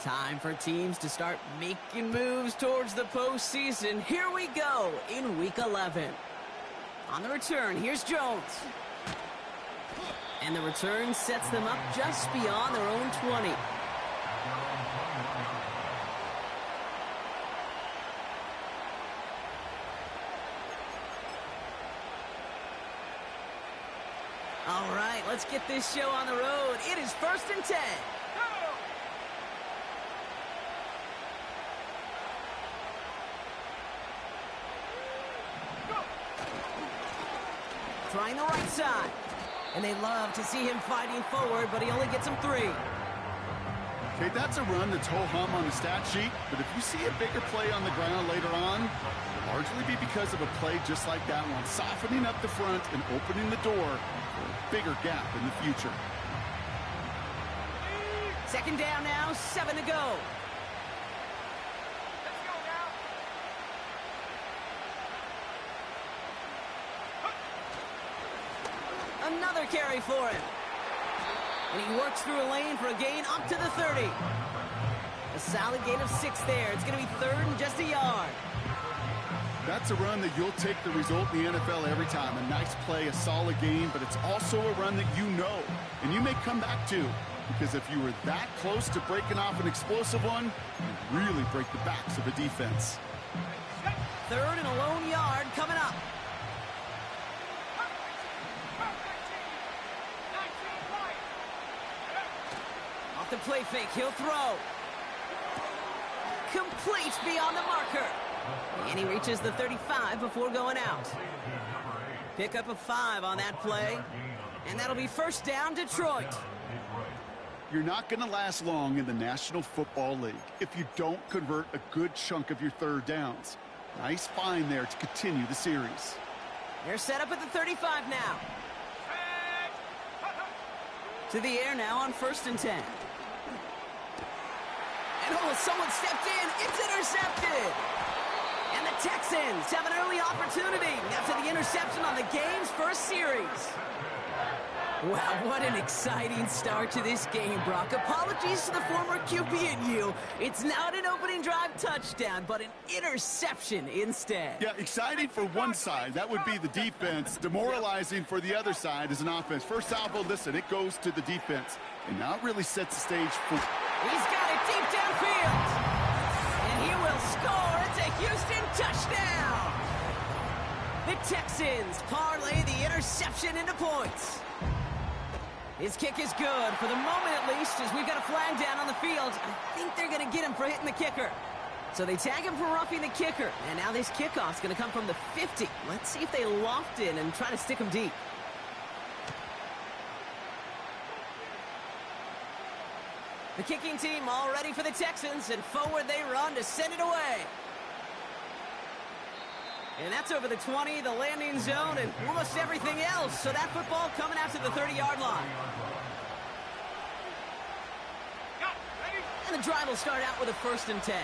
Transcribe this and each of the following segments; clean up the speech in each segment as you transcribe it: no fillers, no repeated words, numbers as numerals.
Time for teams to start making moves towards the postseason. Here we go in Week 11. On the return, here's Jones. And the return sets them up just beyond their own 20. All right, let's get this show on the road. It is 1st and 10. Trying the right side. And they love to see him fighting forward, but he only gets him 3. Okay, that's a run that's ho-hum on the stat sheet, but if you see a bigger play on the ground later on, it'll largely be because of a play just like that one, softening up the front and opening the door for a bigger gap in the future. 2nd down now, 7 to go. Another carry for him. And he works through a lane for a gain up to the 30. A solid gain of 6 there. It's going to be 3rd and just a yard. That's a run that you'll take the result in the NFL every time. A nice play, a solid game, but it's also a run that you know and you may come back to, because if you were that close to breaking off an explosive one, you really break the backs of a defense. 3rd and a lone yard coming up. The play fake, he'll throw. Complete beyond the marker. And he reaches the 35 before going out. Pick up a 5 on that play. And that'll be 1st down, Detroit. You're not going to last long in the National Football League if you don't convert a good chunk of your 3rd downs. Nice find there to continue the series. They're set up at the 35 now. To the air now on 1st and 10. Oh, someone stepped in. It's intercepted. And the Texans have an early opportunity after the interception on the game's first series. Wow, what an exciting start to this game, Brock. Apologies to the former QB and you. It's not an opening drive touchdown, but an interception instead. Yeah, exciting for one side. That would be the defense. Demoralizing for the other side as an offense. First salvo, listen, it goes to the defense. And now it really sets the stage for... He's got it deep downfield. And he will score. It's a Houston touchdown. The Texans parlay the interception into points. His kick is good, for the moment at least, as we've got a flag down on the field. I think they're going to get him for hitting the kicker. So they tag him for roughing the kicker. And now this kickoff's going to come from the 50. Let's see if they loft in and try to stick him deep. The kicking team all ready for the Texans, and forward they run to send it away. And that's over the 20, the landing zone, and almost everything else. So that football coming out to the 30-yard line. And the drive will start out with a 1st and 10.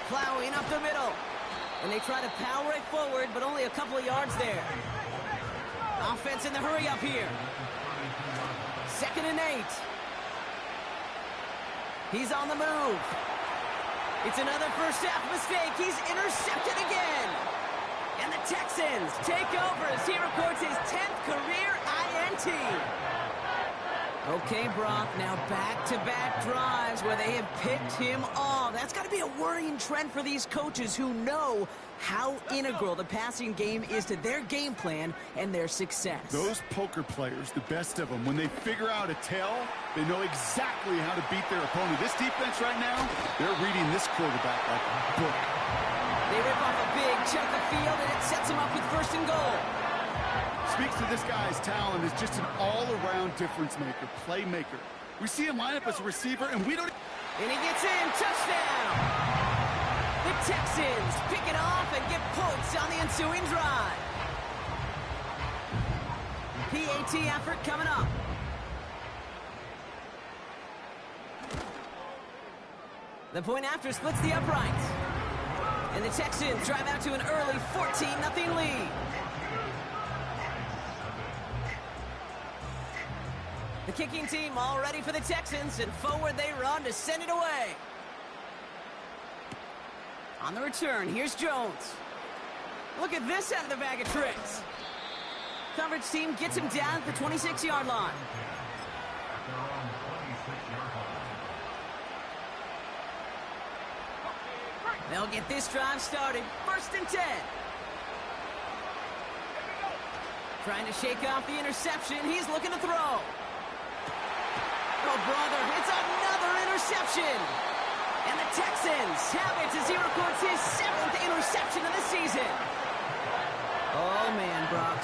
Plowing up the middle. And they try to power it forward, but only a couple of yards there. Offense in the hurry up here. 2nd and 8. He's on the move. It's another first half mistake. He's intercepted again. And the Texans take over as he records his 10th career INT. Okay, Brock, now back-to-back drives where they have picked him off. That's got to be a worrying trend for these coaches who know how integral the passing game is to their game plan and their success. Those poker players, the best of them, when they figure out a tell, they know exactly how to beat their opponent. This defense right now, they're reading this quarterback like a book. They rip off a big chunk of field, and it sets them up with 1st and goal. Speaks to this guy's talent as just an all-around difference maker, playmaker. We see him line up as a receiver, and we don't... And he gets in, touchdown! The Texans pick it off and get points on the ensuing drive. PAT effort coming up. The point after splits the uprights. And the Texans drive out to an early 14-0 lead. The kicking team all ready for the Texans, and forward they run to send it away. On the return, here's Jones. Look at this out of the bag of tricks. Coverage team gets him down at the 26-yard line. They'll get this drive started. 1st and 10. Trying to shake off the interception. He's looking to throw. Oh, brother, it's another interception. And the Texans have it as he records his 7th interception of the season. Oh, man, Brock,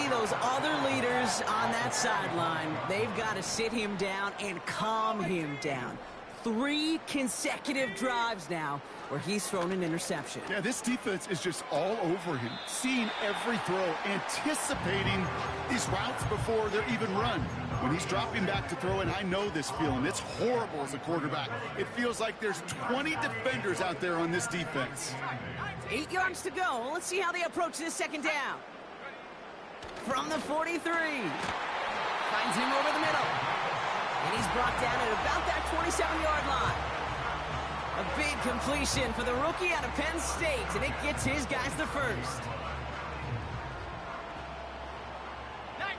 those other leaders on that sideline, they've got to sit him down and calm him down. 3 consecutive drives now where he's thrown an interception. Yeah, this defense is just all over him, seeing every throw, anticipating these routes before they're even run. When he's dropping back to throw, and I know this feeling, it's horrible as a quarterback. It feels like there's 20 defenders out there on this defense. 8 yards to go. Let's see how they approach this 2nd down. From the 43. Finds him over the middle. And he's brought down at about that 27-yard line. A big completion for the rookie out of Penn State, and it gets his guys the first. 19,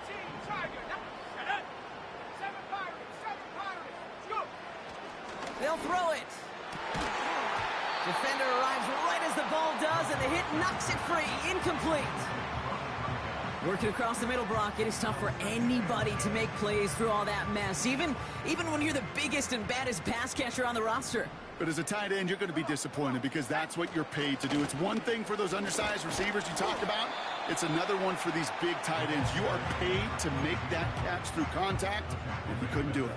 Tiger. 7 Pirates. Go. They'll throw it. Defender arrives right as the ball does, and the hit knocks it free. Incomplete. Working across the middle, Brock, it is tough for anybody to make plays through all that mess, even when you're the biggest and baddest pass catcher on the roster. But as a tight end, you're going to be disappointed because that's what you're paid to do. It's one thing for those undersized receivers you talk about. It's another one for these big tight ends. You are paid to make that catch through contact, and he couldn't do it.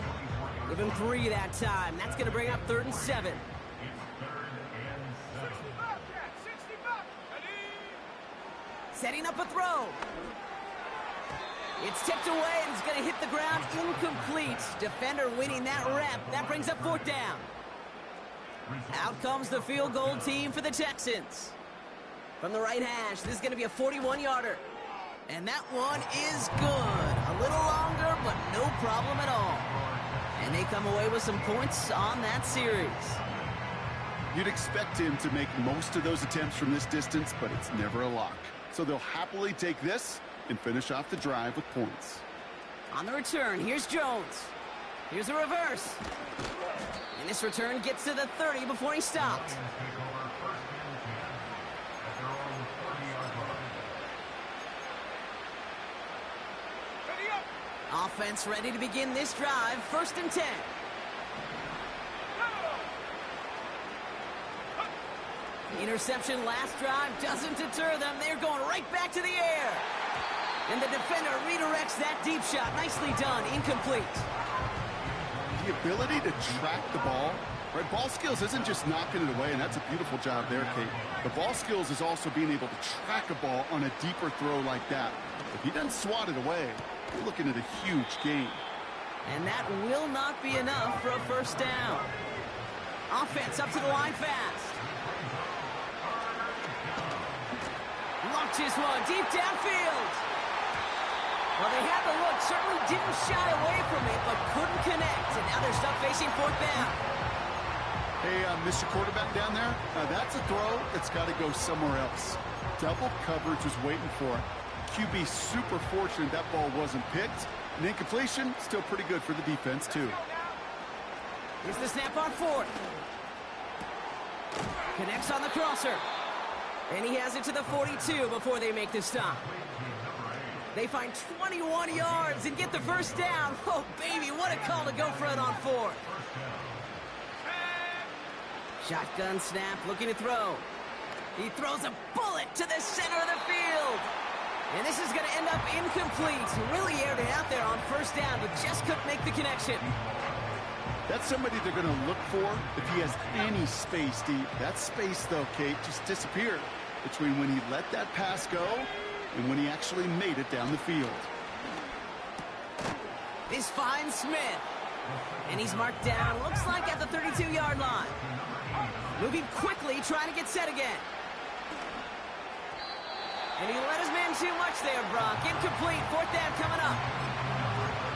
Give him 3 that time. That's going to bring up 3rd and 7. Setting up a throw. It's tipped away, and it's going to hit the ground incomplete. Defender winning that rep. That brings up 4th down. Out comes the field goal team for the Texans. From the right hash, this is going to be a 41-yarder. And that one is good. A little longer, but no problem at all. And they come away with some points on that series. You'd expect him to make most of those attempts from this distance, but it's never a lock. So they'll happily take this and finish off the drive with points. On the return, here's Jones. Here's a reverse. And this return gets to the 30 before he stopped. Offense ready to begin this drive. 1st and 10. Interception last drive doesn't deter them. They're going right back to the air. And the defender redirects that deep shot. Nicely done. Incomplete. The ability to track the ball, right? Ball skills isn't just knocking it away, and that's a beautiful job there, Kate. The ball skills is also being able to track a ball on a deeper throw like that. If he doesn't swat it away, you're looking at a huge gain. And that will not be enough for a 1st down. Offense up to the line fast. Launches one deep downfield. Well, they had the look, certainly didn't shy away from it, but couldn't connect. And now they're stuck facing 4th down. Hey, Mr. Quarterback down there, that's a throw that's got to go somewhere else. Double coverage was waiting for it. QB super fortunate that ball wasn't picked. And incompletion, still pretty good for the defense, too. Here's the snap on 4th. Connects on the crosser. And he has it to the 42 before they make the stop. They find 21 yards and get the 1st down. Oh, baby, what a call to go for it on 4th. Shotgun snap, looking to throw. He throws a bullet to the center of the field. And this is going to end up incomplete. Really aired it out there on 1st down, but just couldn't make the connection. That's somebody they're going to look for if he has any space deep. That space, though, Kate, just disappeared between when he let that pass go and when he actually made it down the field. This finds Smith. And he's marked down, looks like at the 32-yard line. Moving quickly, trying to get set again. And he let his man too much there, Brock. Incomplete, 4th down coming up.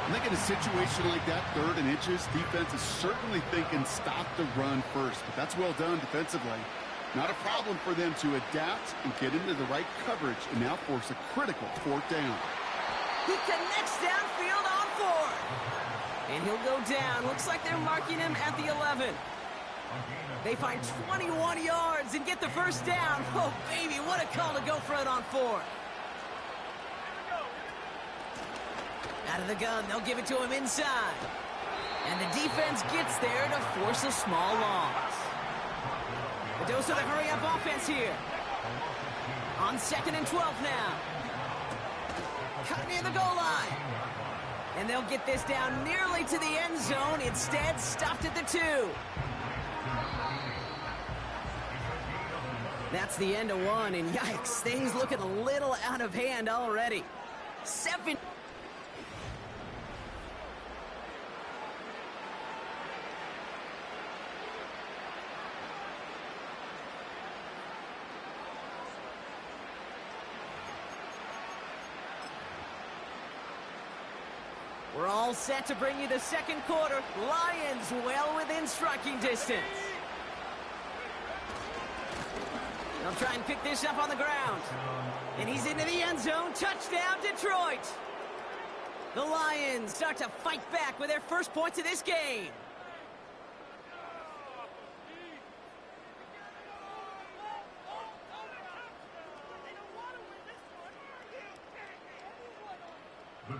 I think in a situation like that, 3rd and inches, defense is certainly thinking stop the run first. But that's well done defensively. Not a problem for them to adapt and get into the right coverage and now force a critical 4th down. He connects downfield on 4th. And he'll go down. Looks like they're marking him at the 11. They find 21 yards and get the 1st down. Oh, baby, what a call to go for it on 4th. Out of the gun, they'll give it to him inside. And the defense gets there to force a small loss. A dose of the hurry-up offense here. On 2nd and 12 now. Cut near the goal line. And they'll get this down nearly to the end zone. Instead, stopped at the 2. That's the end of 1, and yikes, things looking a little out of hand already. 7. We're all set to bring you the 2nd quarter. Lions well within striking distance. They'll try and pick this up on the ground. And he's into the end zone. Touchdown, Detroit. The Lions start to fight back with their first points of this game.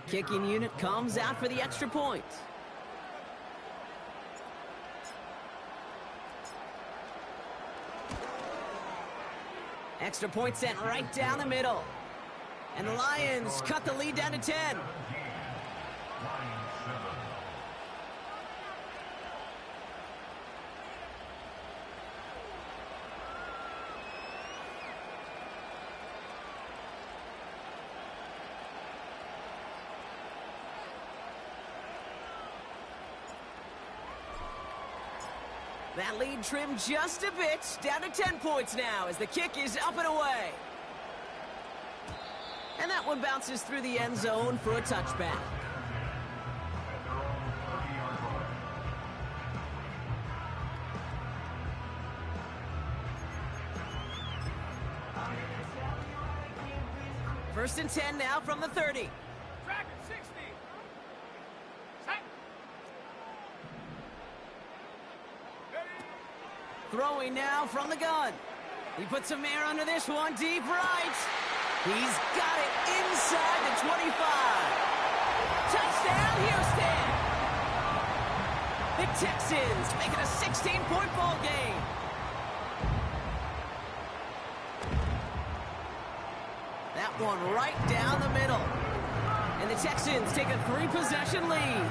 Kicking unit comes out for the extra point. Extra point sent right down the middle. And the Lions cut the lead down to 10. That lead trimmed just a bit, down to 10 points now as the kick is up and away. And that one bounces through the end zone for a touchback. First and 10 now from the 30. Track at 60. Set. Throwing now from the gun. He puts some air under this one, deep right. He's got it inside the 25. Touchdown, Houston! The Texans make it a 16-point ball game. That one right down the middle. And the Texans take a 3-possession lead.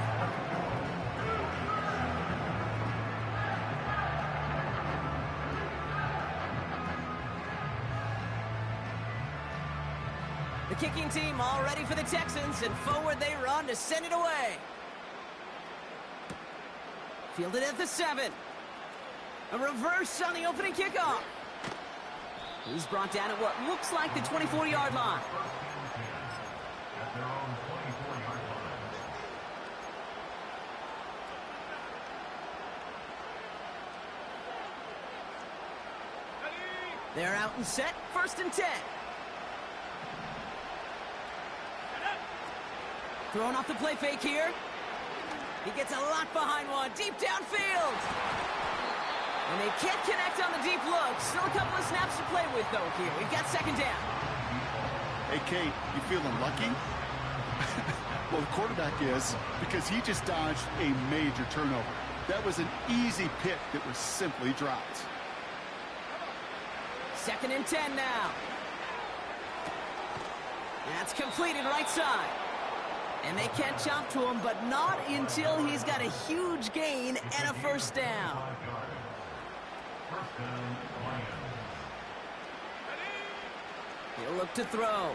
The kicking team all ready for the Texans, and forward they run to send it away. Fielded at the 7. A reverse on the opening kickoff. He's brought down at what looks like the 24-yard line. They're out and set, first and 10. Throwing off the play fake here. He gets a lot behind one, deep downfield. And they can't connect on the deep look. Still a couple of snaps to play with, though, here. We've got second down. Hey, Kate, you feeling lucky? Well, the quarterback is, because he just dodged a major turnover. That was an easy pick that was simply dropped. Second and 10 now. That's completed right side. And they can't chop to him, but not until he's got a huge gain and a first down. He'll look to throw.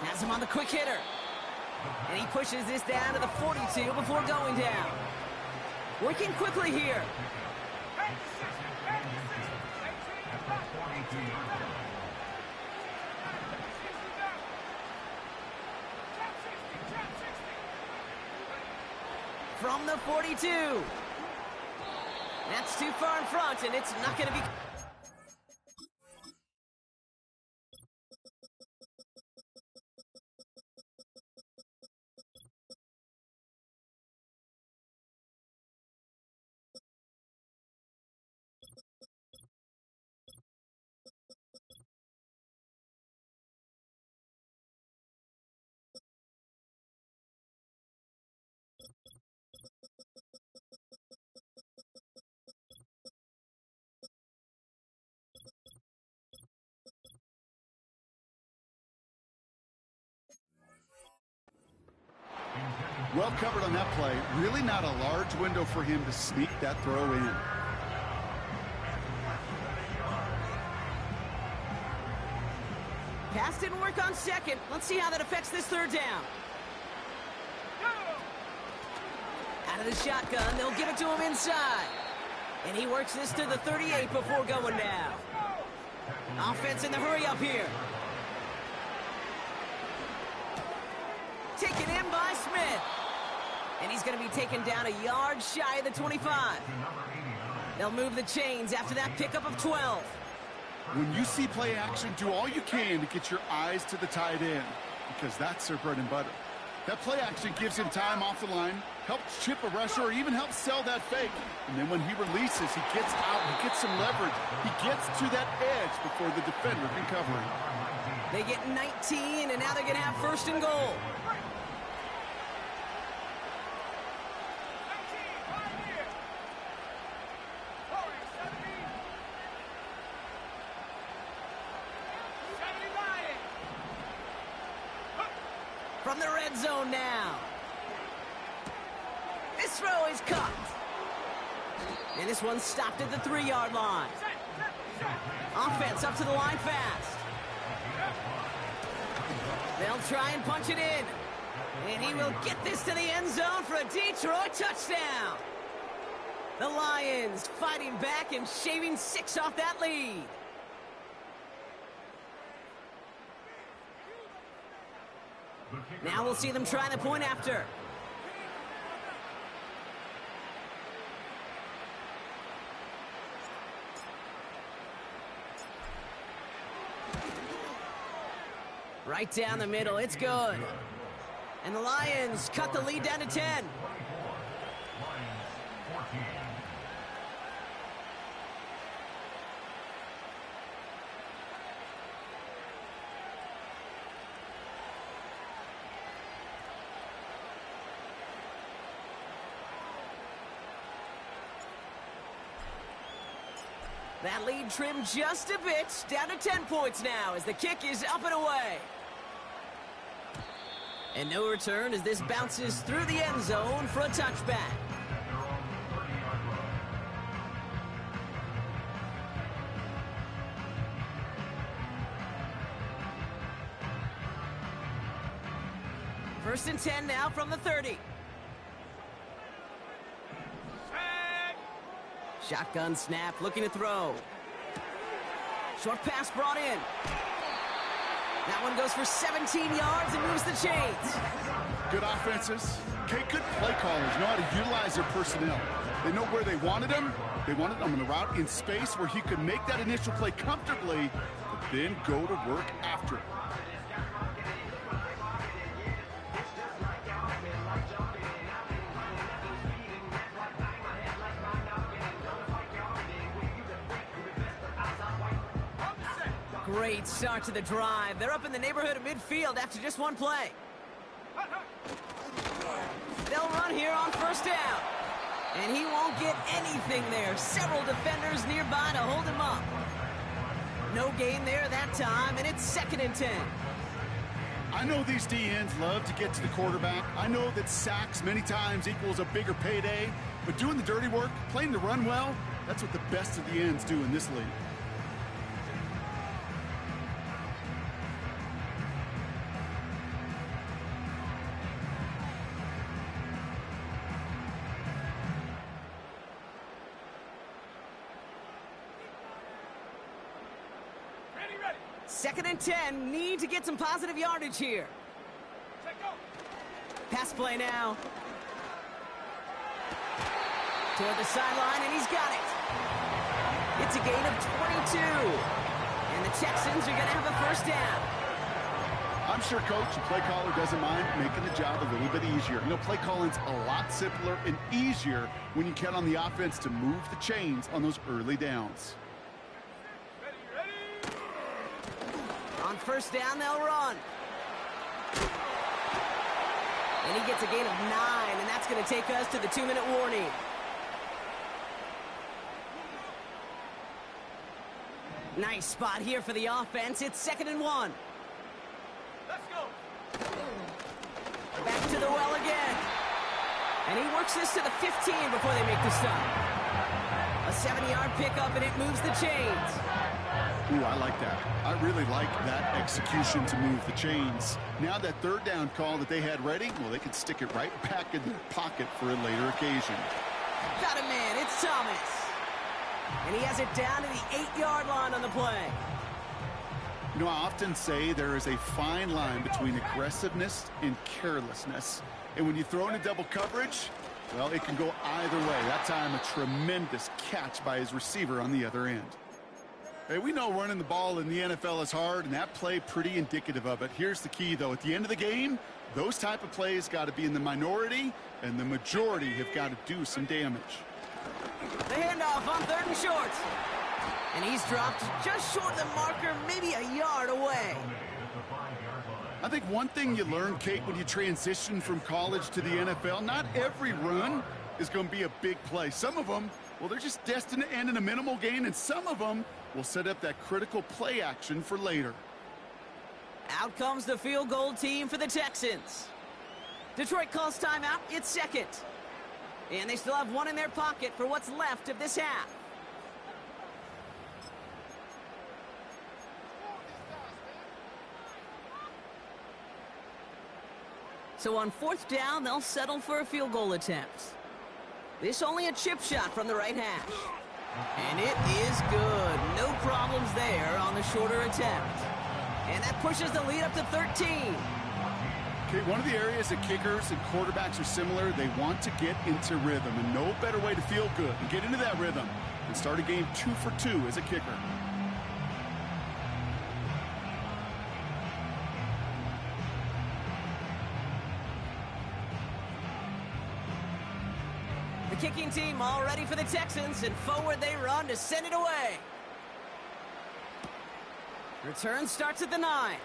Has him on the quick hitter. And he pushes this down to the 42 before going down. Working quickly here. From the 42. That's too far in front, and it's not going to be... Well covered on that play. Really not a large window for him to sneak that throw in. Pass didn't work on second. Let's see how that affects this third down. Out of the shotgun, they'll give it to him inside. And he works this to the 38 before going down. Offense in the hurry up here. Taken in by Smith. And he's going to be taken down a yard shy of the 25. They'll move the chains after that pickup of 12. When you see play action, do all you can to get your eyes to the tight end, because that's their bread and butter. That play action gives him time off the line, helps chip a rusher, or even helps sell that fake. And then when he releases, he gets out, he gets some leverage. He gets to that edge before the defender can cover him. They get 19, and now they're going to have first and goal. From the red zone now. This throw is caught. And this one stopped at the 3-yard line. Offense up to the line fast. They'll try and punch it in. And he will get this to the end zone for a Detroit touchdown. The Lions fighting back and shaving 6 off that lead. Now we'll see them try the point after. Right down the middle, it's good. And the Lions cut the lead down to 10. That lead trimmed just a bit, down to 10 points now as the kick is up and away. And no return as this bounces through the end zone for a touchback. First and 10 now from the 30. Shotgun snap, looking to throw. Short pass brought in. That one goes for 17 yards and moves the chains. Good offenses. Okay, good play callers know how to utilize their personnel. They know where they wanted him. They wanted him on the route in space where he could make that initial play comfortably, but then go to work after it. Great start to the drive. They're up in the neighborhood of midfield after just one play. They'll run here on first down. And he won't get anything there. Several defenders nearby to hold him up. No gain there that time, and it's second and 10. I know these DNs love to get to the quarterback. I know that sacks many times equals a bigger payday. But doing the dirty work, playing the run well, that's what the best of the ends do in this league. Second and 10, need to get some positive yardage here. Pass play now. Toward the sideline, and he's got it. It's a gain of 22. And the Texans are going to have a first down. I'm sure coach and play caller doesn't mind making the job a little bit easier. You know, play calling's a lot simpler and easier when you count on the offense to move the chains on those early downs. On first down, they'll run. And he gets a gain of 9, and that's going to take us to the 2-minute warning. Nice spot here for the offense. It's 2nd and 1. Let's go. Back to the well again. And he works this to the 15 before they make the stop. A 7-yard pickup, and it moves the chains. Ooh, I like that. I really like that execution to move the chains. Now that third down call that they had ready, well, they can stick it right back in their pocket for a later occasion. Got a man. It's Thomas. And he has it down to the 8-yard line on the play. You know, I often say there is a fine line between aggressiveness and carelessness. And when you throw into double coverage, well, it can go either way. That time, a tremendous catch by his receiver on the other end. Hey, we know running the ball in the NFL is hard, and that play pretty indicative of it. Here's the key, though. At the end of the game, those type of plays got to be in the minority, and the majority have got to do some damage. The handoff on 3rd and short. And he's dropped just short of the marker, maybe a yard away. I think one thing you learn, Kate, when you transition from college to the NFL, not every run is going to be a big play. Some of them, well, they're just destined to end in a minimal gain, and some of them will set up that critical play action for later. Out comes the field goal team for the Texans. Detroit calls timeout. It's 2nd. And they still have 1 in their pocket for what's left of this half. So on 4th down, they'll settle for a field goal attempt. This only a chip shot from the right hash. And it is good. No problems there on the shorter attempt. And that pushes the lead up to 13. Okay, one of the areas that kickers and quarterbacks are similar, they want to get into rhythm. And no better way to feel good and get into that rhythm and start a game 2 for 2 as a kicker. The kicking team all ready for the Texans, and forward they run to send it away. Return starts at the 9.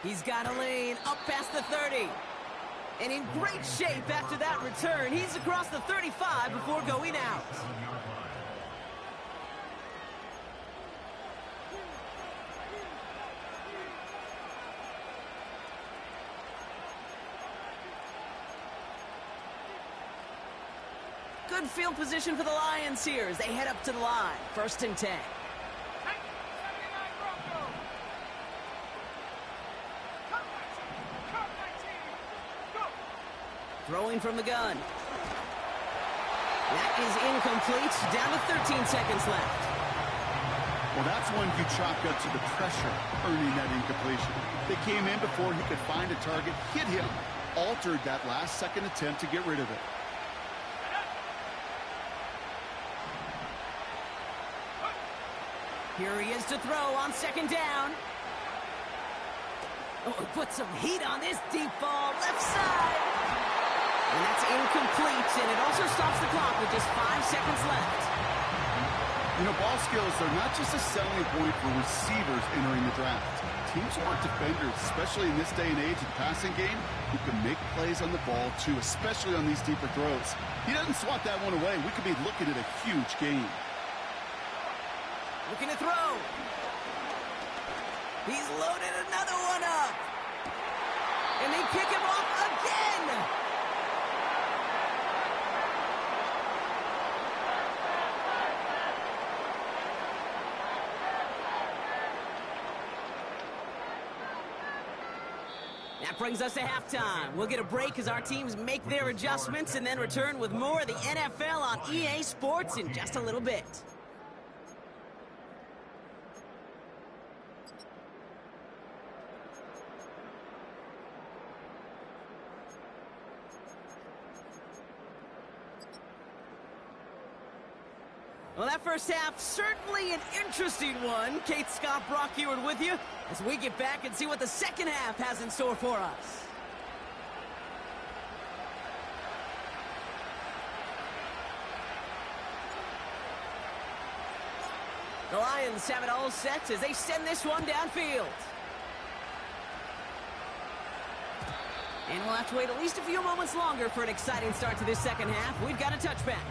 He's got a lane up past the 30. And in great shape after that return. He's across the 35 before going out. Good field position for the Lions here as they head up to the line. 1st and 10. Throwing from the gun. That is incomplete. Down to 13 seconds left. Well, that's when you chalk up to the pressure earning that incompletion. They came in before he could find a target, hit him, altered that last-second attempt to get rid of it. Here he is to throw on 2nd down. Oh, put some heat on this deep ball, left side. And that's incomplete, and it also stops the clock with just 5 seconds left. You know, ball skills are not just a selling point for receivers entering the draft. Teams want defenders, especially in this day and age in the passing game, who can make plays on the ball, too, especially on these deeper throws. He doesn't swat that one away. We could be looking at a huge game. Looking to throw. He's loaded another one up. And they pick him off again. That brings us to halftime. We'll get a break as our teams make their adjustments and then return with more of the NFL on EA Sports in just a little bit. Well, that first half, certainly an interesting one. Kate, Scott, Brock Ewart with you as we get back and see what the second half has in store for us. The Lions have it all set as they send this one downfield. And we'll have to wait at least a few moments longer for an exciting start to this second half. We've got a touchback.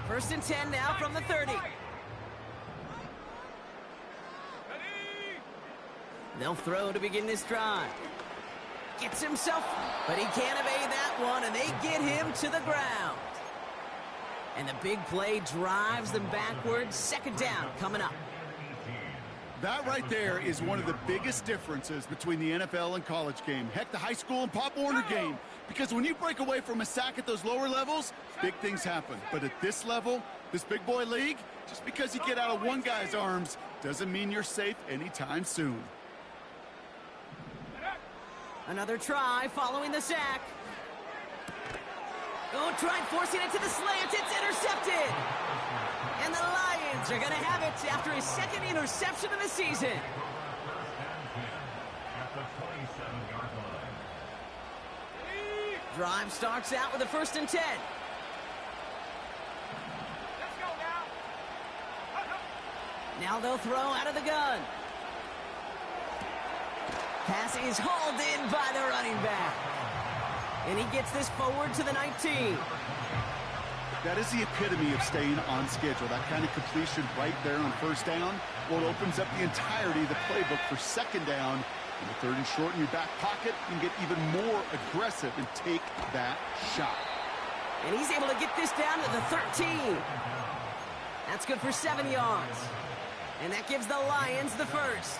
First and 10 now from the 30. They'll throw to begin this drive. Gets himself, but he can't evade that one, and they get him to the ground. And the big play drives them backwards. Second down coming up. That right there is one of the biggest differences between the NFL and college game. Heck, the high school and Pop Warner game. Because when you break away from a sack at those lower levels, big things happen. But at this level, this big boy league, just because you get out of one guy's arms doesn't mean you're safe anytime soon. Another try following the sack. Oh, tried forcing it to the slant. It's intercepted. And the Lions are going to have it after his second interception of the season. Drive starts out with a first and 10. Let's go now. Now they'll throw out of the gun. Pass is hauled in by the running back. And he gets this forward to the 19. That is the epitome of staying on schedule. That kind of completion right there on first down. Well, it opens up the entirety of the playbook for second down. In the third and short in your back pocket, you can get even more aggressive and take that shot. And he's able to get this down to the 13. That's good for 7 yards. And that gives the Lions the first.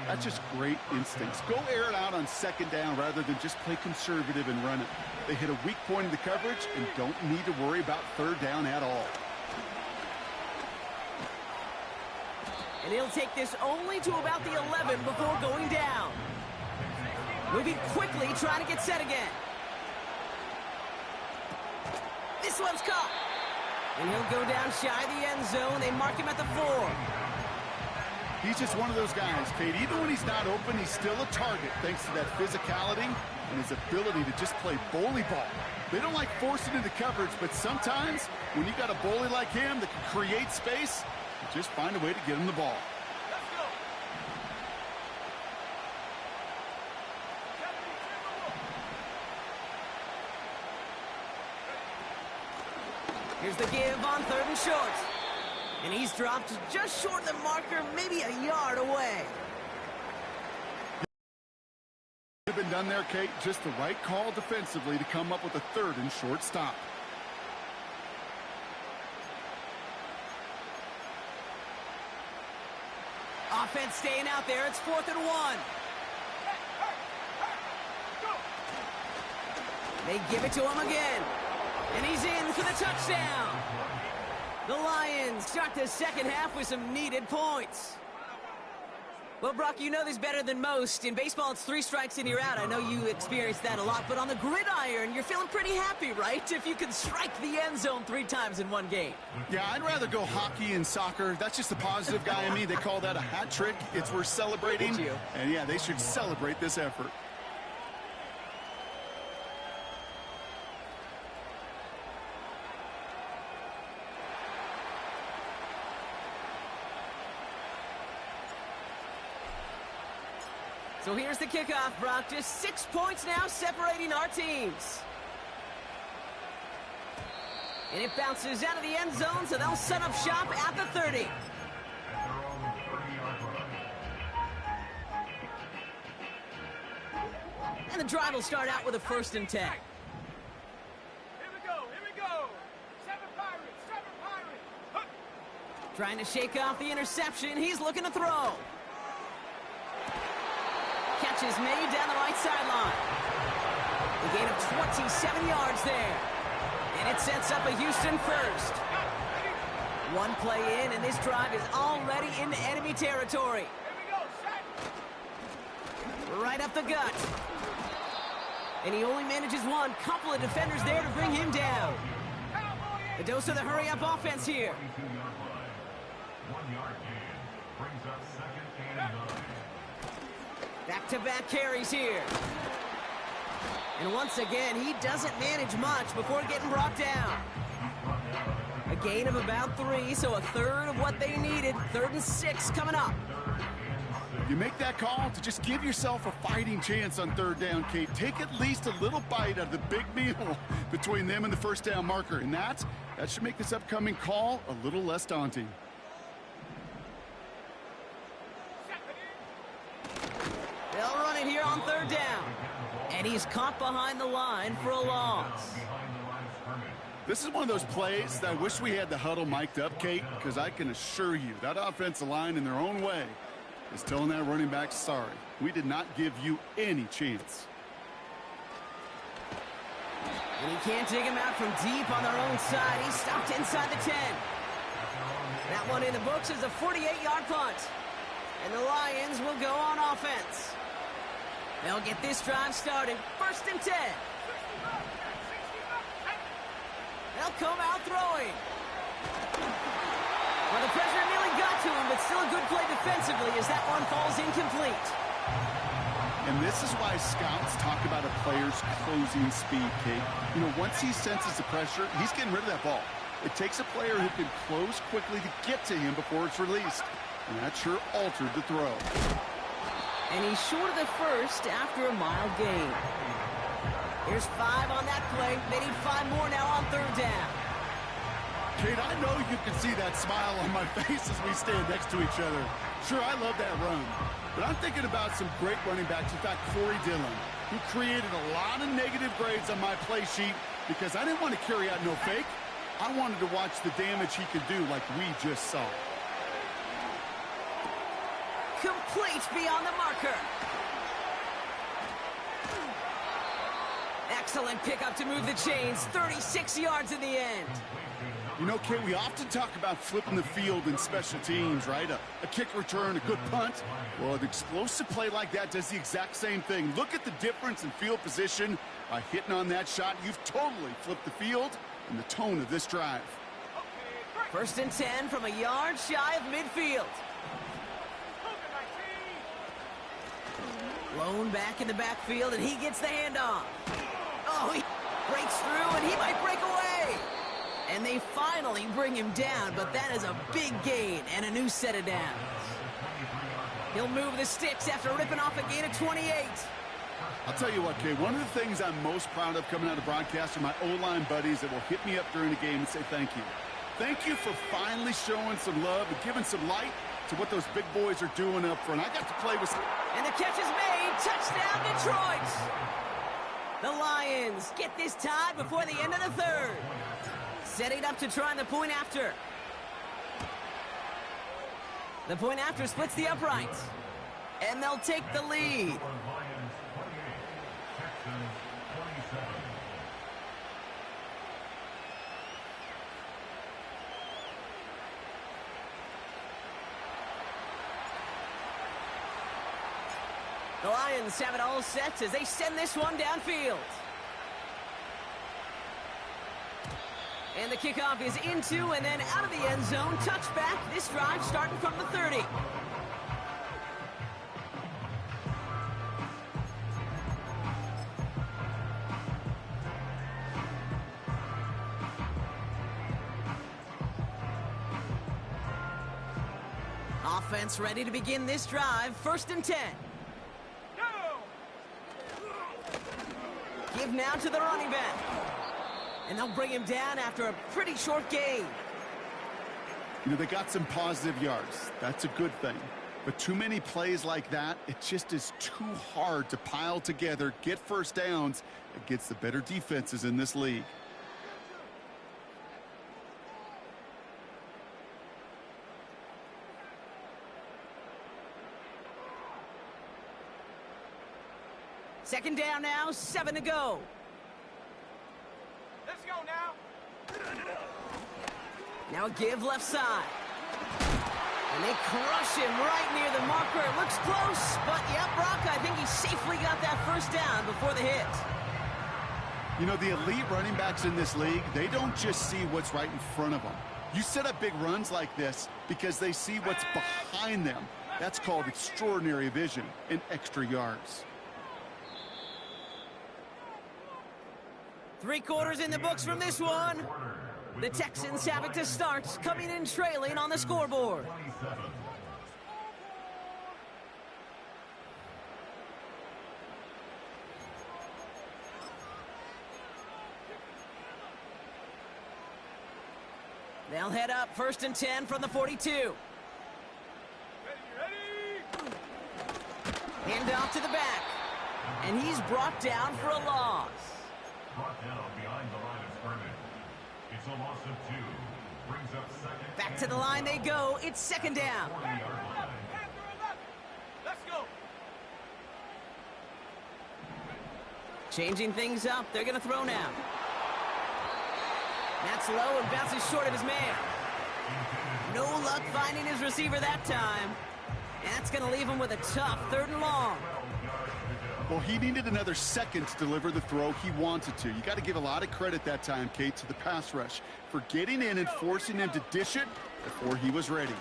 That's just great instincts. Go air it out on second down rather than just play conservative and run it. They hit a weak point in the coverage and don't need to worry about third down at all. And he'll take this only to about the 11 before going down. Moving quickly, trying to get set again. This one's caught. And he'll go down shy of the end zone. They mark him at the 4. He's just one of those guys, Kate. Even when he's not open, he's still a target thanks to that physicality and his ability to just play bully ball. They don't like forcing into coverage, but sometimes when you got a bully like him that can create space, you just find a way to get him the ball. Let's go. Here's the give on third and short. And he's dropped just short of the marker, maybe a yard away. Could have been done there, Kate. Just the right call defensively to come up with a third and short stop. Offense staying out there. It's 4th and 1. They give it to him again. And he's in for the touchdown. The Lions start the second half with some needed points. Well, Brock, you know this better than most. In baseball, it's 3 strikes and you're out. I know you experienced that a lot, but on the gridiron, you're feeling pretty happy, right? If you can strike the end zone 3 times in one game. Yeah, I'd rather go hockey and soccer. That's just the positive guy in me. They call that a hat trick. It's worth celebrating. And yeah, they should celebrate this effort. So here's the kickoff, Brock. Just 6 points now separating our teams. And it bounces out of the end zone, so they'll set up shop at the 30. And the drive will start out with a first and 10. Here we go, here we go. 7 Pirates. Trying to shake off the interception. He's looking to throw. Catch is made down the right sideline. A gain of 27 yards there. And it sets up a Houston first. One play in, and this drive is already into enemy territory. Here we go, set. Right up the gut. And he only manages one. Couple of defenders there to bring him down. A dose of the hurry-up offense here. 1 yard gain brings up 2nd and 9. Back-to-back carries here. And once again, he doesn't manage much before getting brought down. A gain of about 3, so a third of what they needed. 3rd and 6 coming up. You make that call to just give yourself a fighting chance on 3rd down, Kate. Take at least a little bite out of the big meal between them and the 1st down marker. And that should make this upcoming call a little less daunting. They'll run it here on 3rd down. And he's caught behind the line for a loss. This is one of those plays that I wish we had the huddle mic'd up, Kate, because I can assure you that offensive line in their own way is telling that running back, sorry, we did not give you any chance. And he can't dig him out from deep on their own side. He's stopped inside the 10. That one in the books is a 48-yard punt. And the Lions will go on offense. They'll get this drive started. 1st and 10. They'll come out throwing. Well, the pressure nearly got to him, but still a good play defensively as that one falls incomplete. And this is why scouts talk about a player's closing speed, Kate. You know, once he senses the pressure, he's getting rid of that ball. It takes a player who can close quickly to get to him before it's released. And that sure altered the throw. And he's short of the 1st after a mild gain. Here's 5 on that play. They need 5 more now on 3rd down. Kate, I know you can see that smile on my face as we stand next to each other. Sure, I love that run. But I'm thinking about some great running backs. In fact, Corey Dillon, who created a lot of negative grades on my play sheet because I didn't want to carry out no fake. I wanted to watch the damage he could do like we just saw. Complete beyond the marker. Excellent pickup to move the chains. 36 yards in the end. You know, Kate, we often talk about flipping the field in special teams, right? A kick return, a good punt. Well, an explosive play like that does the exact same thing. Look at the difference in field position. By hitting on that shot, you've totally flipped the field and the tone of this drive. 1st and 10 from a yard shy of midfield. Lone back in the backfield, and he gets the handoff. Oh, he breaks through, and he might break away. And they finally bring him down, but that is a big gain and a new set of downs. He'll move the sticks after ripping off a gain of 28. I'll tell you what, Kay, one of the things I'm most proud of coming out of broadcast are my O-line buddies that will hit me up during the game and say thank you. Thank you for finally showing some love and giving some light to what those big boys are doing up front. I got to play with... And the catch is made. Touchdown, Detroit. The Lions get this tied before the end of the 3rd. Setting up to try the point after. The point after splits the uprights. And they'll take the lead. The Lions have it all set as they send this one downfield. And the kickoff is into and then out of the end zone. Touchback, this drive starting from the 30. Offense ready to begin this drive. 1st and 10. Give now to the running back. And they'll bring him down after a pretty short gain. You know, they got some positive yards. That's a good thing. But too many plays like that, it just is too hard to pile together, get first downs against the better defenses in this league. Second down now, 7 to go. Let's go now. Now a give left side. And they crush him right near the marker. It looks close, but yep, Brock, I think he safely got that first down before the hit. You know, the elite running backs in this league, they don't just see what's right in front of them. You set up big runs like this because they see what's behind them. That's called extraordinary vision and extra yards. 3 quarters in the books from this one. The Texans have it to start, coming in trailing on the scoreboard. They'll head up 1st and 10 from the 42. Ready? Hand off to the back. And he's brought down for a loss. Brought down behind the line of scrimmage. It's a loss of 2. Brings up second. Back to the line they go. It's 2nd down. 40-yard line. After 11. Let's go. Changing things up. They're going to throw now. That's low and bounces short of his man. No luck finding his receiver that time. And that's going to leave him with a tough 3rd and long. Well, he needed another second to deliver the throw he wanted to. You got to give a lot of credit that time, Kate, to the pass rush for getting in and forcing him to dish it before he was ready.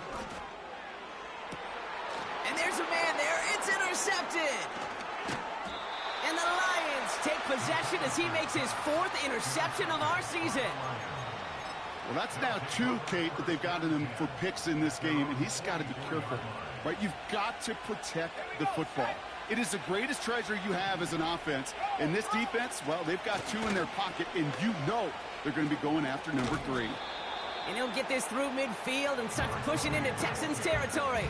And there's a man there. It's intercepted. And the Lions take possession as he makes his 4th interception of our season. Well, that's now 2, Kate, that they've gotten him for picks in this game, and he's got to be careful, right? You've got to protect the football. It is the greatest treasure you have as an offense. And this defense, well, they've got 2 in their pocket, and you know they're going to be going after number 3. And he'll get this through midfield and starts pushing into Texans territory.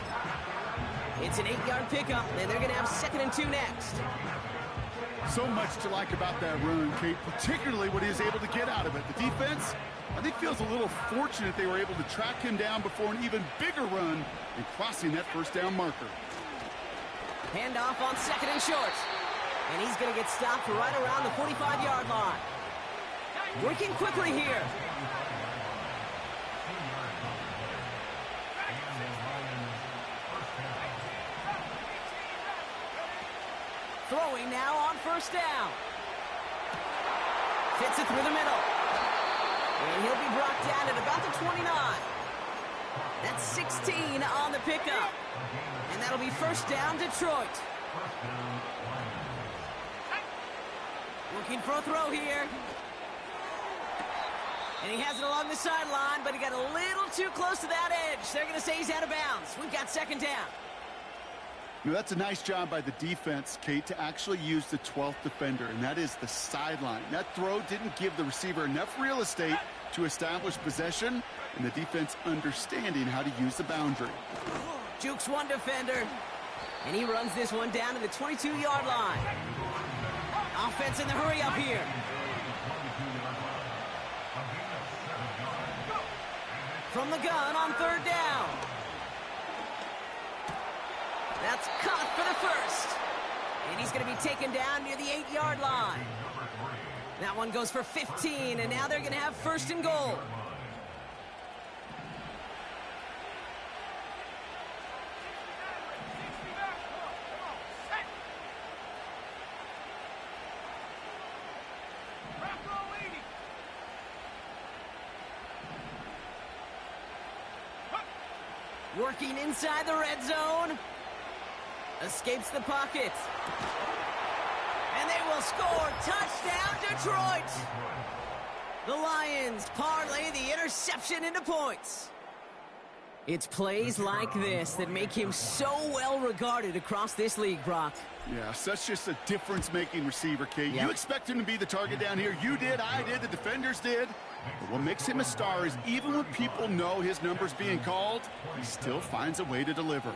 It's an 8-yard pickup, and they're going to have 2nd and 2 next. So much to like about that run, Kate, particularly what he was able to get out of it. The defense, I think, feels a little fortunate they were able to track him down before an even bigger run and crossing that 1st down marker. Handoff on 2nd and short. And he's going to get stopped right around the 45-yard line. Working quickly here. Throwing now on 1st down. Fits it through the middle. And he'll be brought down at about the 29. That's 16 on the pickup. And that'll be 1st down, Detroit. Looking for a throw here. And he has it along the sideline, but he got a little too close to that edge. They're going to say he's out of bounds. We've got 2nd down. Now, that's a nice job by the defense, Kate, to actually use the 12th defender, and that is the sideline. That throw didn't give the receiver enough real estate to establish possession, and the defense understanding how to use the boundary. Jukes one defender, and he runs this one down to the 22-yard line. Offense in the hurry up here. From the gun on 3rd down. That's caught for the 1st. And he's going to be taken down near the 8-yard line. That one goes for 15, and now they're going to have 1st and goal. Working inside the red zone. Escapes the pocket. And they will score. Touchdown, Detroit. The Lions parlay the interception into points. It's plays like this that make him so well regarded across this league, Brock. Yeah, such just a difference-making receiver, Kate. Yep. You expect him to be the target down here. You did, I did, the defenders did. But what makes him a star is even when people know his number's being called, he still finds a way to deliver.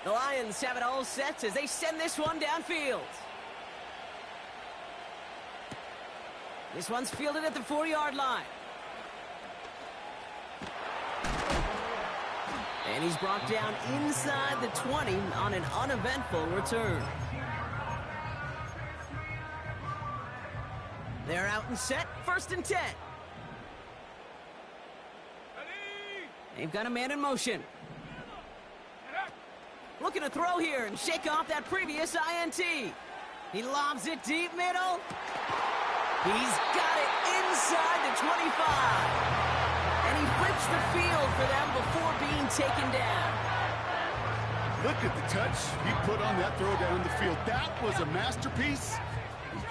The Lions have it all set as they send this one downfield. This one's fielded at the 4-yard line. And he's brought down inside the 20 on an uneventful return. They're out and set, 1st and 10. They've got a man in motion. Looking to throw here and shake off that previous INT. He lobs it deep middle. He's got it inside the 25. And he flips the field for them before being taken down. Look at the touch he put on that throw down the field. That was a masterpiece.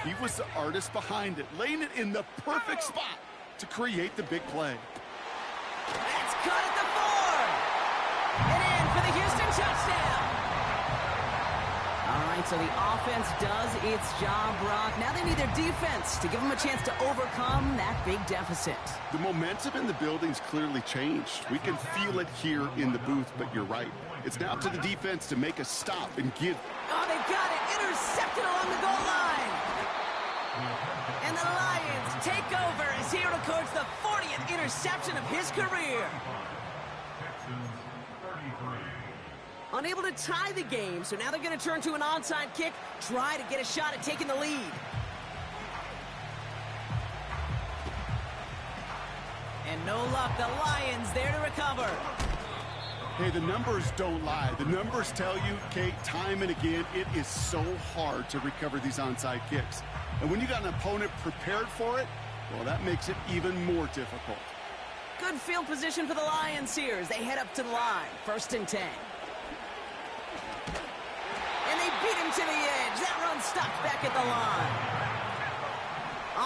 He was the artist behind it, laying it in the perfect spot to create the big play. That's cut at the 4. And in for the Houston touchdown. All right, so the offense does its job, Brock. Now they need their defense to give them a chance to overcome that big deficit. The momentum in the building's clearly changed. We can feel it here in the booth, but you're right. It's now to the defense to make a stop and give. Oh, they got it. Intercepted along the goal line. And the Lions take over as he records the 40th interception of his career. Unable to tie the game, so now they're going to turn to an onside kick, try to get a shot at taking the lead. And no luck, the Lions there to recover. Hey, the numbers don't lie. The numbers tell you, Kate, time and again, it is so hard to recover these onside kicks. And when you got an opponent prepared for it, well, that makes it even more difficult. Good field position for the Lions here as they head up to the line. 1st and 10. And they beat him to the edge. That run stopped back at the line.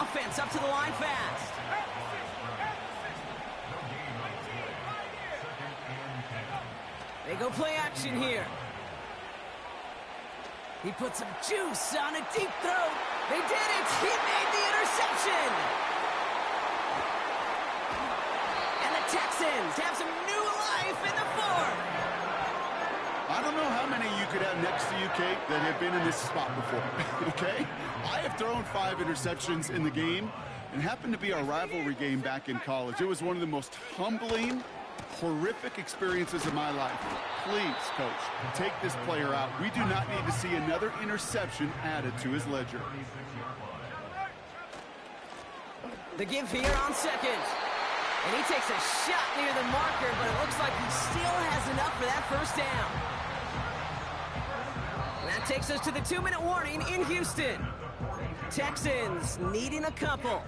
Offense up to the line fast. They go play action here. He put some juice on a deep throw. They did it. He made the interception. And the Texans have some new life in the 4th. I don't know how many you could have next to you, Kate, that have been in this spot before, okay? I have thrown 5 interceptions in the game, and happened to be our rivalry game back in college. It was one of the most humbling, horrific experiences of my life. Please, coach, take this player out. We do not need to see another interception added to his ledger. The give here on 2nd. And he takes a shot near the marker, but it looks like he still has enough for that 1st down. And that takes us to the 2-minute warning in Houston. Texans needing a couple.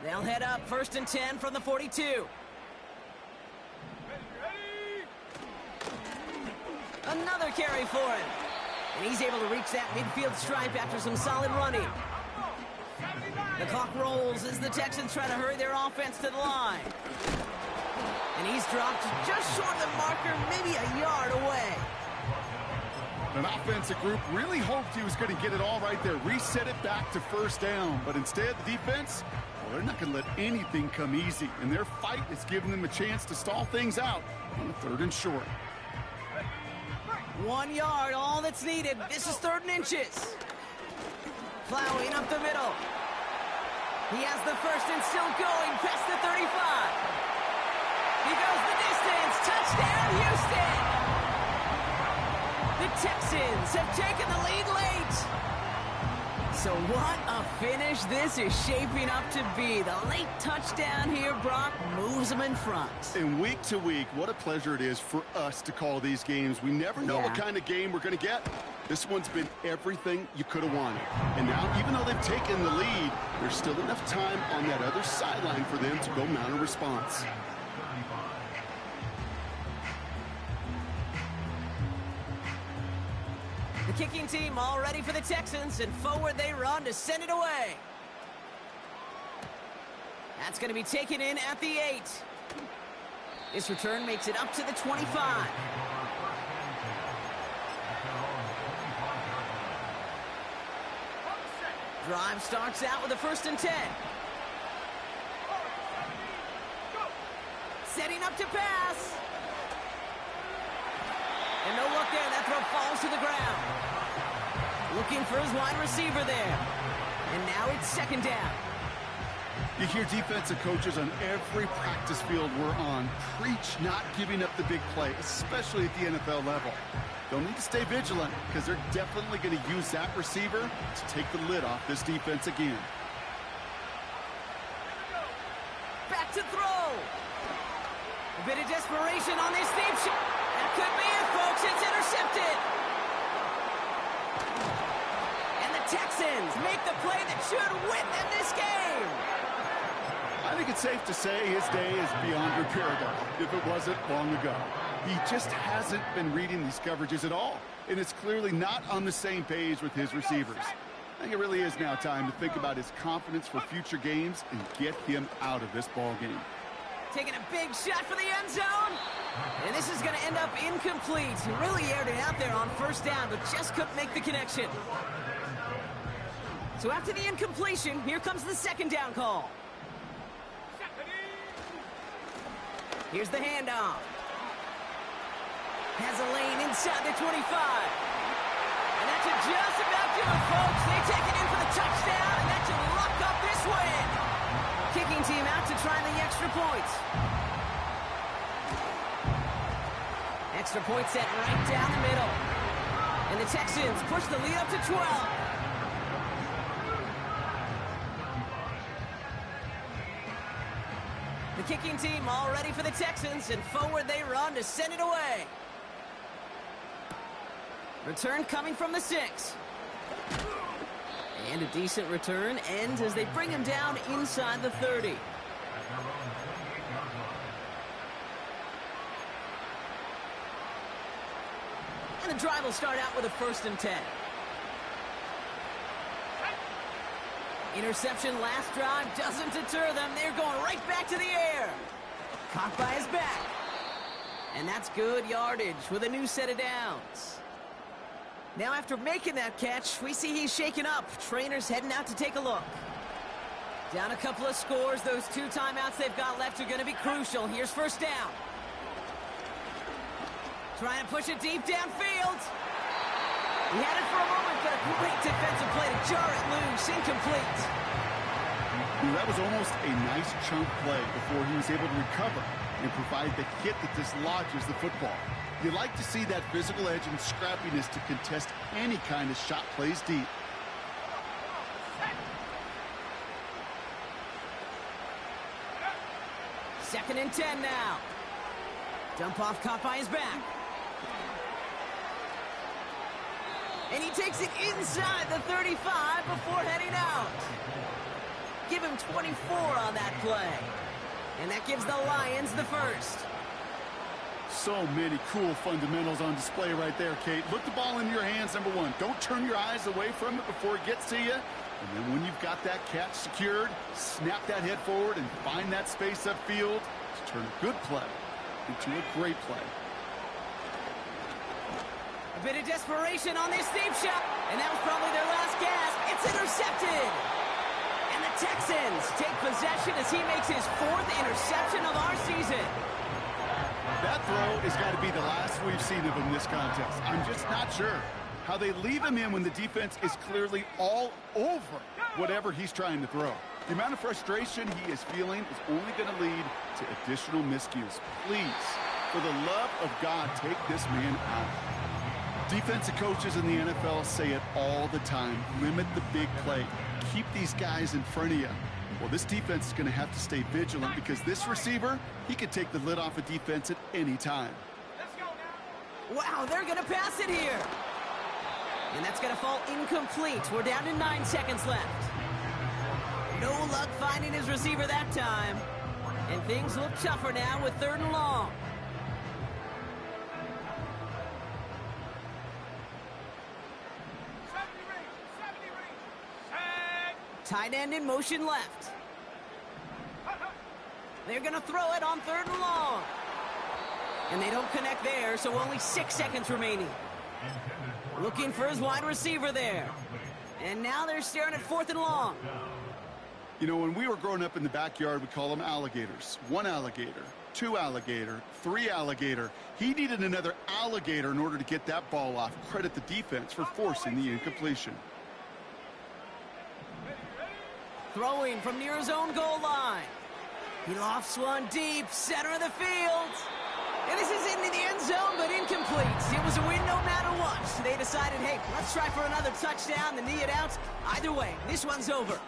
They'll head up 1st and 10 from the 42. Another carry for him. And he's able to reach that midfield stripe after some solid running. The clock rolls as the Texans try to hurry their offense to the line. And he's dropped just short of the marker, maybe a yard away. An offensive group really hoped he was going to get it all right there, reset it back to 1st down. But instead, the defense, well, they're not going to let anything come easy. And their fight is giving them a chance to stall things out on 3rd and short. 1 yard, all that's needed. This is 3rd and inches. Plowing up the middle. He has the 1st and still going past the 35. He goes the distance. Touchdown, Houston. The Texans have taken the lead late. So what a finish this is shaping up to be. The late touchdown here, Brock, moves them in front. And week to week, what a pleasure it is for us to call these games. We never know what kind of game we're going to get. This one's been everything you could have wanted. And now, even though they've taken the lead, there's still enough time on that other sideline for them to go mount a response. The kicking team all ready for the Texans, and forward they run to send it away. That's going to be taken in at the 8. This return makes it up to the 25. Drive starts out with a 1st and 10. Setting up to pass. And no look there. That throw falls to the ground. Looking for his wide receiver there. And now it's 2nd down. You hear defensive coaches on every practice field we're on preach not giving up the big play, especially at the NFL level. They'll need to stay vigilant because they're definitely going to use that receiver to take the lid off this defense again. Back to throw. A bit of desperation on this deep shot. That could be it, folks. It's intercepted. And the Texans make the play that should win them this game. I think it's safe to say his day is beyond repair, though, if it wasn't long ago. He just hasn't been reading these coverages at all, and it's clearly not on the same page with his receivers. I think it really is now time to think about his confidence for future games and get him out of this ball game. Taking a big shot for the end zone. And this is going to end up incomplete. He really aired it out there on first down, but just couldn't make the connection. So after the incompletion, here comes the second down call. Here's the handoff. Has a lane inside the 25. And that should just about do it, folks. They take it in for the touchdown, and that should lock up this win. Kicking team out to try the extra points. Extra point set right down the middle. And the Texans push the lead up to 12. The kicking team all ready for the Texans, and forward they run to send it away. Return coming from the 6. And a decent return ends as they bring him down inside the 30. And the drive will start out with a 1st and 10. Interception last drive doesn't deter them. They're going right back to the air. Caught by his back. And that's good yardage with a new set of downs. Now after making that catch, we see he's shaken up. Trainer's heading out to take a look. Down a couple of scores. Those 2 timeouts they've got left are going to be crucial. Here's first down. Trying to push it deep downfield. He had it for a moment, but a great defensive play to jar it loose. Incomplete. That was almost a nice chunk play before he was able to recover and provide the hit that dislodges the football. You like to see that physical edge and scrappiness to contest any kind of shot plays deep. Second and 10 now. Dump off caught by his back. And he takes it inside the 35 before heading out. Give him 24 on that play. And that gives the Lions the first. So many cool fundamentals on display right there, Kate. Look the ball in your hands, number 1. Don't turn your eyes away from it before it gets to you. And then when you've got that catch secured, snap that head forward and find that space upfield to turn a good play into a great play. A bit of desperation on this deep shot. And that was probably their last gasp. It's intercepted. And the Texans take possession as he makes his 4th interception of our season. That throw has got to be the last we've seen of him this contest. I'm just not sure how they leave him in when the defense is clearly all over whatever he's trying to throw. The amount of frustration he is feeling is only going to lead to additional miscues. Please, for the love of God, take this man out. Defensive coaches in the NFL say it all the time. Limit the big play. Keep these guys in front of you. Well, this defense is going to have to stay vigilant because this receiver, he could take the lid off a defense at any time. Wow, they're going to pass it here. And that's going to fall incomplete. We're down to 9 seconds left. No luck finding his receiver that time. And things look tougher now with 3rd and long. Tight end in motion left. They're going to throw it on 3rd and long. And they don't connect there, so only 6 seconds remaining. Looking for his wide receiver there. And now they're staring at 4th and long. You know, when we were growing up in the backyard, we call them alligators. 1 alligator, 2 alligator, 3 alligator. He needed another alligator in order to get that ball off. Credit the defense for forcing the incompletion. throwing from near his own goal line. He lofts one deep, center of the field. And this is into the end zone, but incomplete. It was a win no matter what. They decided, hey, let's try for another touchdown, the knee it out. Either way, this one's over.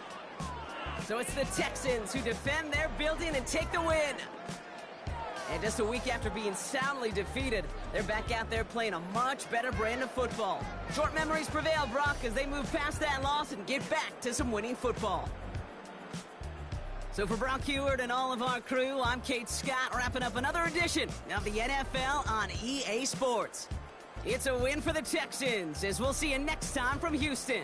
So it's the Texans who defend their building and take the win. And just a week after being soundly defeated, they're back out there playing a much better brand of football. Short memories prevail, Brock, as they move past that loss and get back to some winning football. So for Brock Heward and all of our crew, I'm Kate Scott, wrapping up another edition of the NFL on EA Sports. It's a win for the Texans, as we'll see you next time from Houston.